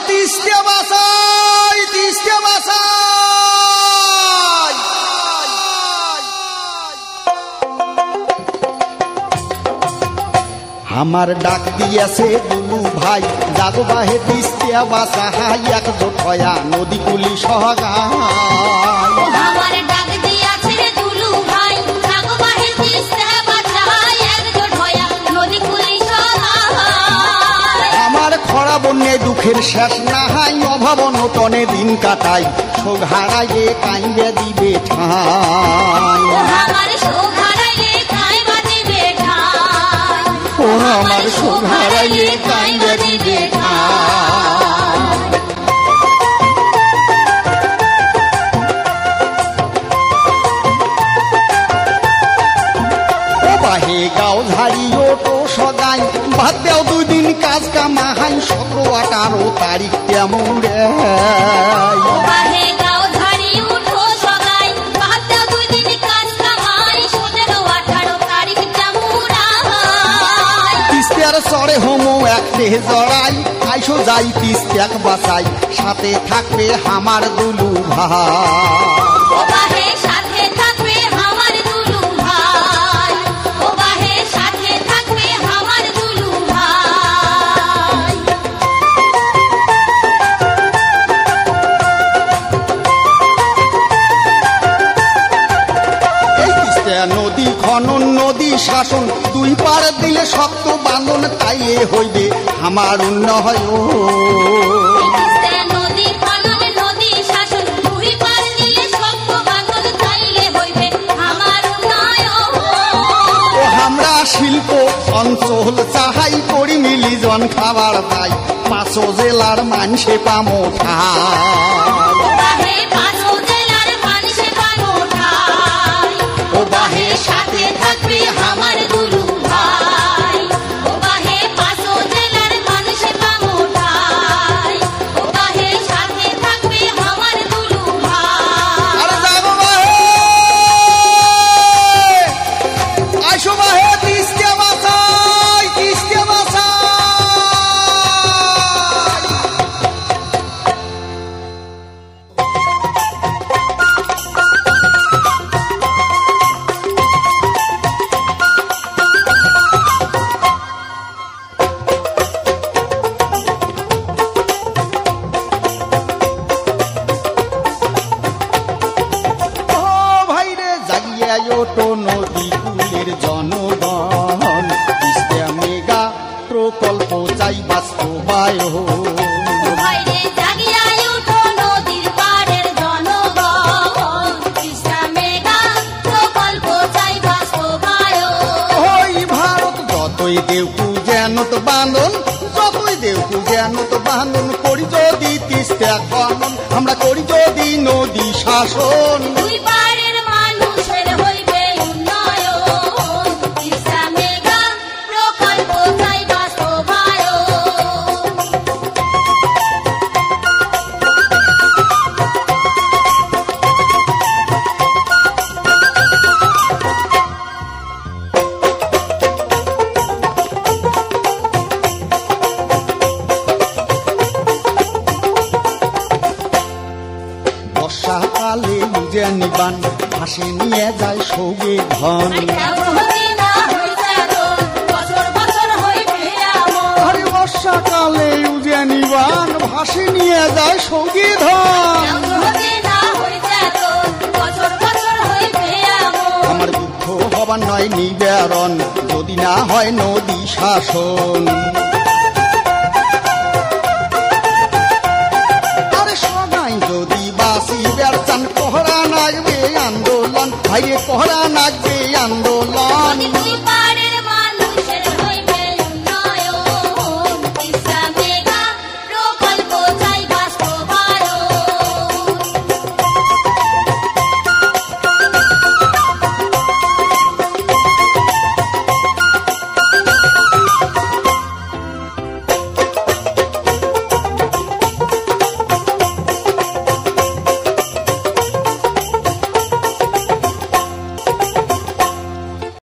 তিস্তে বাসাই, তিস্তে বাসাই। আমার ডাক দিয়েছে দুলু ভাই, জাগো বাহে তিস্তে বাসাই, একজোট হয়া নদী কুলি সহগায়। আমার ডাক দিয়েছে দুলু ভাই, জাগো বাহে তিস্তে বাসাই, একজোট হয়া নদী কুলি সহগায়। আমার খরা বন্যায় দুঃখের শেষ নাহাই, অভাব অনটনে দিন কাটাই, শোক হারাইলে কাইন্দে দিবে ঠাই। আমার শোক হারাইলে কাইবা দিবে ঠাই, ও আমার শোক হারাইলে কাইন্দে দিবে ঠাই। ও বাহে গাও ঝাড়ি ওটো সদাই, ভাত দেও 2 দিন কাজ কামাহাই, 17-18 তারিখ তেমন রে। বাহে গাও ঝাড়ি উঠো সগাই, ভাত দাও 2 দিন কাজ কামাই, 17-18 তারিখ জামুরাই। তিস্তার চড়ে হোমো একটে জড়াই, আইসো যাই তিস্তাক বাসাই, সাথে থাকবে আমার দুলু ভাই। ও বাহে সাথে থাকবে আমার দুলু ভাই, ও বাহে সাথে থাকবে আমার দুলু ভাই। এই তিস্তা নদী খনন নদী শাসন, 2 পার দিলে শক্ত বাঁধন, তাই এ হইবে আমার উন্নয়ন। তিস্তা নদী খনন নদী শাসন, 2 পার দিলে শক্ত বাঁধন, তাইলে হইবে আমার উন্নয়ন। ও আমরা শিল্প অঞ্চল চাহাই, করি মিলি জন খাবার দাই, 5 জেলার মানসে পামো ঠাই। ও বাহে 5 জেলার মানুষে পানো ঠাই, ও বাহে সাথে থাকবে আমার দুলু ভাই। ও বাহে 5 জেলার মানুষে পানো ঠাই, ও বাহে সাথে থাকবে আমার দুলু ভাই। আরে যাবো বাহে, আইসো বাহে তিস্তা বাসাই, তিস্তা বাসাই। ও ভাইরে জাগিয়া ওটো নদী কুলের জনগণ, তিস্তা মেগা প্রকল্প চাই বাস্তবায়ন। ভাইরে জাগিয়া উঠো নদীর পাড়ের জনগণ, তিস্তা মেগা প্রকল্প চাই বাস্তবায়ন। ওই ভারত যতই দেউকু জ্ঞানত বাঁধন, যতই দেউকু জ্ঞানত বাঁধন, করি যদি তিস্তা খনন, আমরা করি যদি নদী শাসন। 2 পাড়ের মানুষের হইবে উন্নয়ন, তিস্তা মেগা প্রকল্প চাই বাস্তবায়ন। বর্ষাকালে উজে নিবান, হাসি নিয়ে যায় সৌগে ধন। আরে বর্ষাকালে উজে নিবান, ভাসি নিয়ে যায় সৌগে ধন। আমার দুঃখ হবার নয় নিবারণ, যদি না হয় নদী শাসন। আরে সবাই যদি বাসি বেড়ান, পহরা নাগবে আন্দোলন, ভাইরে পহরা নাগবে আন্দোলন।